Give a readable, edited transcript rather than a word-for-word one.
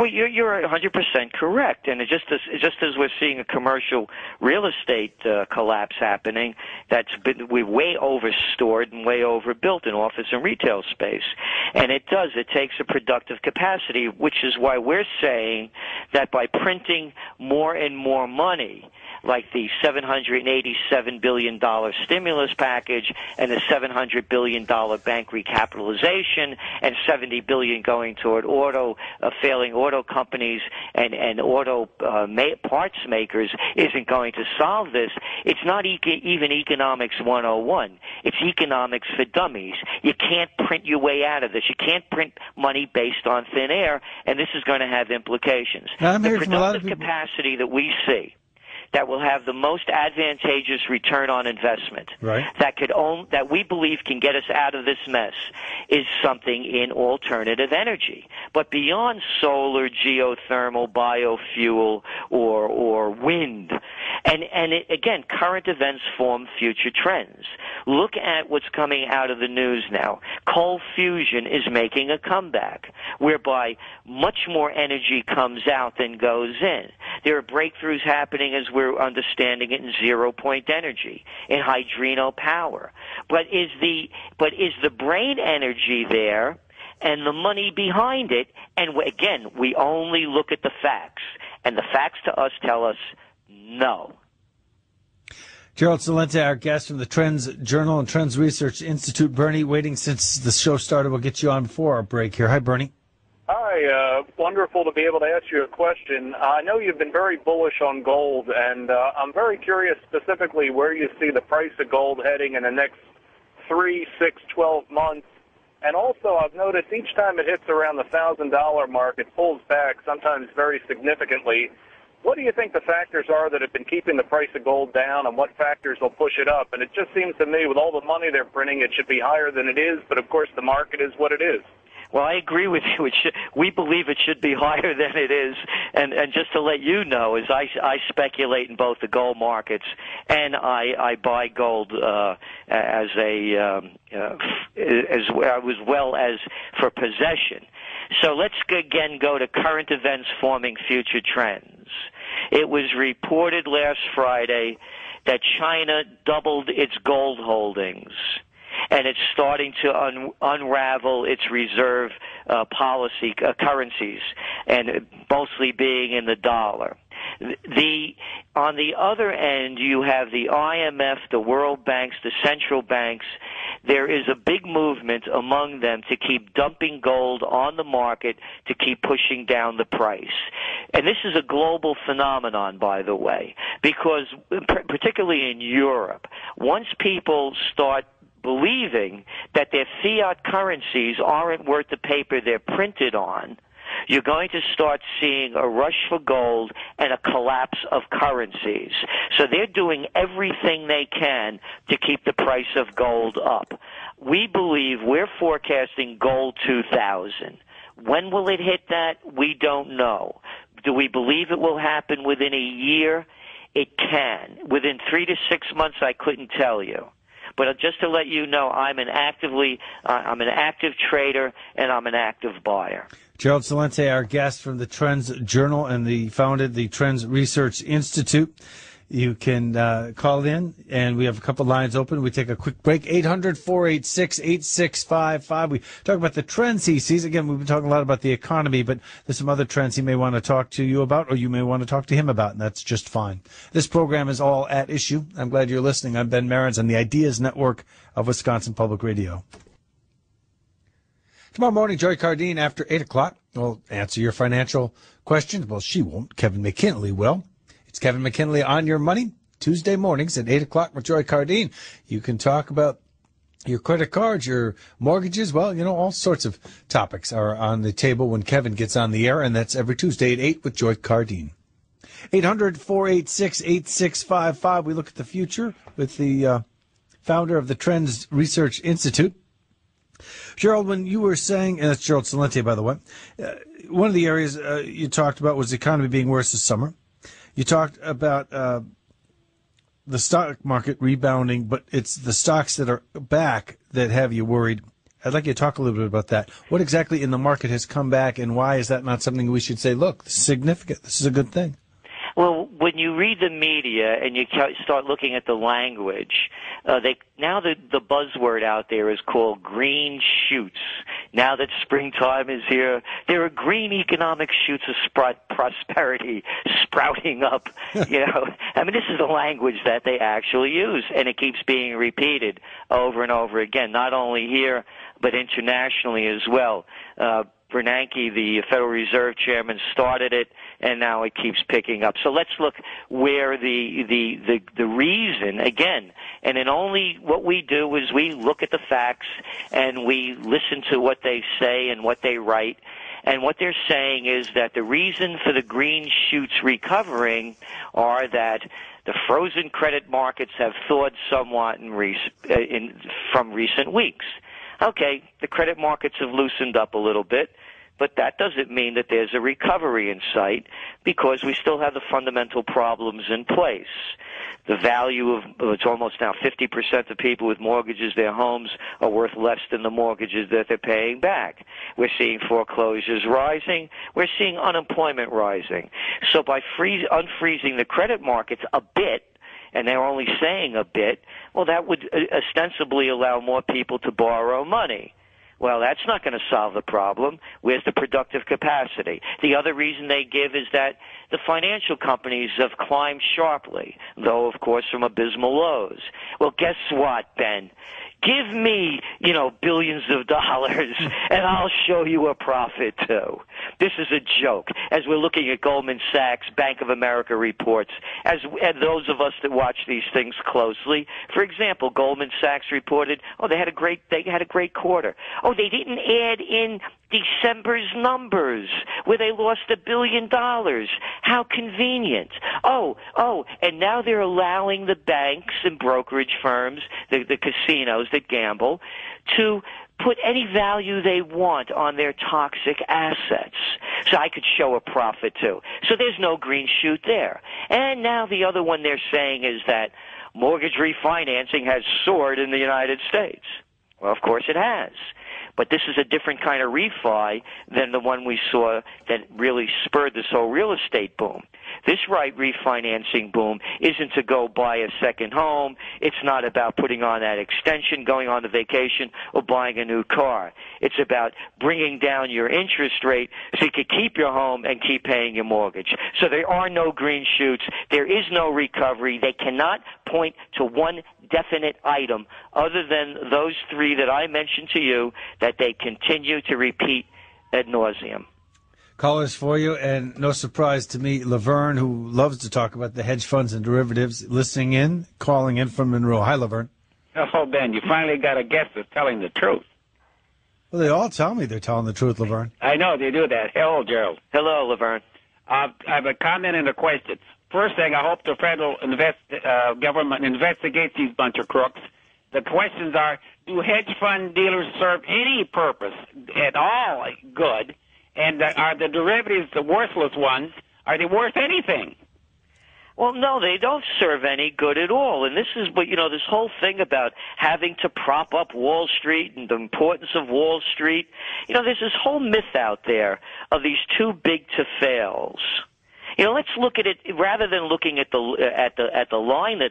Well, you're 100% correct, and just as we're seeing a commercial real estate collapse happening, we're way overstored and way overbuilt in office and retail space, and it takes a productive capacity, which is why we're saying that by printing more and more money, like the $787 billion stimulus package and the $700 billion bank recapitalization and $70 billion going toward failing auto companies and auto parts makers isn't going to solve this. It's not even economics 101. It's economics for dummies. You can't print your way out of this. You can't print money based on thin air, and this is going to have implications. Now, the productive capacity that we see that will have the most advantageous return on investment, right, that we believe can get us out of this mess, is something in alternative energy. But beyond solar, geothermal, biofuel, or wind, again, current events form future trends. Look at what's coming out of the news now. Coal fusion is making a comeback, whereby much more energy comes out than goes in. There are breakthroughs happening as we're understanding it in zero-point energy, in hydrino power. But is the brain energy there and the money behind it? And again, we only look at the facts, and the facts to us tell us no. Gerald Celente, our guest from the Trends Journal and Trends Research Institute. Bernie, waiting since the show started. We'll get you on before our break here. Hi, Bernie. Hi, wonderful to be able to ask you a question. I know you've been very bullish on gold, and I'm very curious specifically where you see the price of gold heading in the next 3, 6, 12 months. And also, I've noticed each time it hits around the $1,000 mark, it pulls back, sometimes very significantly. What do you think the factors are that have been keeping the price of gold down, and what factors will push it up? And it just seems to me, with all the money they're printing, it should be higher than it is, but of course the market is what it is. Well, I agree with you. We believe it should be higher than it is. And just to let you know, as I speculate in both the gold markets and I buy gold as well as for possession. So let's again go to current events forming future trends. It was reported last Friday that China doubled its gold holdings, and it's starting to unravel its reserve policy currencies, and mostly being in the dollar. On the other end, you have the IMF, the World Banks, the central banks. There is a big movement among them to keep dumping gold on the market to keep pushing down the price. And this is a global phenomenon, by the way, because particularly in Europe, once people start believing that their fiat currencies aren't worth the paper they're printed on, you're going to start seeing a rush for gold and a collapse of currencies. So they're doing everything they can to keep the price of gold up. We believe we're forecasting gold 2,000. When will it hit that? We don't know. Do we believe it will happen within a year? It can. Within 3 to 6 months, I couldn't tell you. But just to let you know, I'm an active trader and I'm an active buyer. Gerald Celente, our guest from the Trends Journal and founded the Trends Research Institute. You can call in, and we have a couple lines open. We take a quick break. 800-486-8655. We talk about the trends he sees. Again, we've been talking a lot about the economy, but there's some other trends he may want to talk to you about, or you may want to talk to him about, and that's just fine. This program is all at issue. I'm glad you're listening. I'm Ben Marins on the Ideas Network of Wisconsin Public Radio. Tomorrow morning, Joy Cardine, after 8 o'clock, will answer your financial questions. Well, she won't. Kevin McKinley will. It's Kevin McKinley on Your Money, Tuesday mornings at 8 o'clock with Joy Cardine. You can talk about your credit cards, your mortgages. Well, all sorts of topics are on the table when Kevin gets on the air, and that's every Tuesday at 8 with Joy Cardine. 800-486-8655. We look at the future with the founder of the Trends Research Institute. Gerald, when you were saying, and that's Gerald Celente, by the way, one of the areas you talked about was the economy being worse this summer. You talked about the stock market rebounding, but it's the stocks that are back that have you worried. I'd like you to talk a little bit about that. What exactly in the market has come back, and why is that not something we should say, look, this is significant, this is a good thing? Well, when you read the media and you start looking at the language, now the buzzword out there is called green shoots. Now that springtime is here, there are green economic shoots of prosperity sprouting up. You know, I mean, this is the language that they actually use, and it keeps being repeated over and over again, not only here but internationally as well. Bernanke, the Federal Reserve Chairman, started it, and now it keeps picking up. So let's look where the reason, again, and then only what we do is we look at the facts and we listen to what they say and what they write. And what they're saying is that the reason for the green shoots recovering are that the frozen credit markets have thawed somewhat from recent weeks. Okay, the credit markets have loosened up a little bit, but that doesn't mean that there's a recovery in sight because we still have the fundamental problems in place. The value of, it's almost now 50% of people with mortgages, their homes are worth less than the mortgages that they're paying back. We're seeing foreclosures rising. We're seeing unemployment rising. So by unfreezing the credit markets a bit, and they're only saying a bit, well, that would ostensibly allow more people to borrow money. Well, that's not going to solve the problem. Where's the productive capacity? The other reason they give is that the financial companies have climbed sharply, though, of course, from abysmal lows. Well, guess what, Ben? Give me, billions of dollars, and I'll show you a profit, too. This is a joke. As we're looking at Goldman Sachs, Bank of America reports, and those of us that watch these things closely, for example, Goldman Sachs reported, they had a great quarter. Oh, they didn't add in December's numbers where they lost $1 billion. How convenient. And now they're allowing the banks and brokerage firms, the casinos that gamble, to put any value they want on their toxic assets. So I could show a profit too. So there's no green shoot there. And now the other one they're saying is that mortgage refinancing has soared in the United States. Well, of course it has. But this is a different kind of refi than the one we saw that really spurred this whole real estate boom. This refinancing boom isn't to go buy a second home. It's not about putting on that extension, going on a vacation, or buying a new car. It's about bringing down your interest rate so you can keep your home and keep paying your mortgage. So there are no green shoots. There is no recovery. They cannot point to one definite item other than those three that I mentioned to you that they continue to repeat ad nauseum. Callers for you, and no surprise to me, Laverne, who loves to talk about the hedge funds and derivatives, listening in, calling in from Monroe. Hi, Laverne. Oh, Ben, you finally got a guest that's telling the truth. Well, they all tell me they're telling the truth, Laverne. I know, they do that. Hello, Gerald. Hello, Laverne. I have a comment and a question. First thing, I hope the federal government investigates these bunch of crooks. The questions are, do hedge fund dealers serve any purpose at all good? And are the derivatives, the worthless ones, are they worth anything? Well, no, they don't serve any good at all. And this is what, this whole thing about having to prop up Wall Street and the importance of Wall Street. There's this whole myth out there of these too big to fails. Let's look at it rather than looking at the line that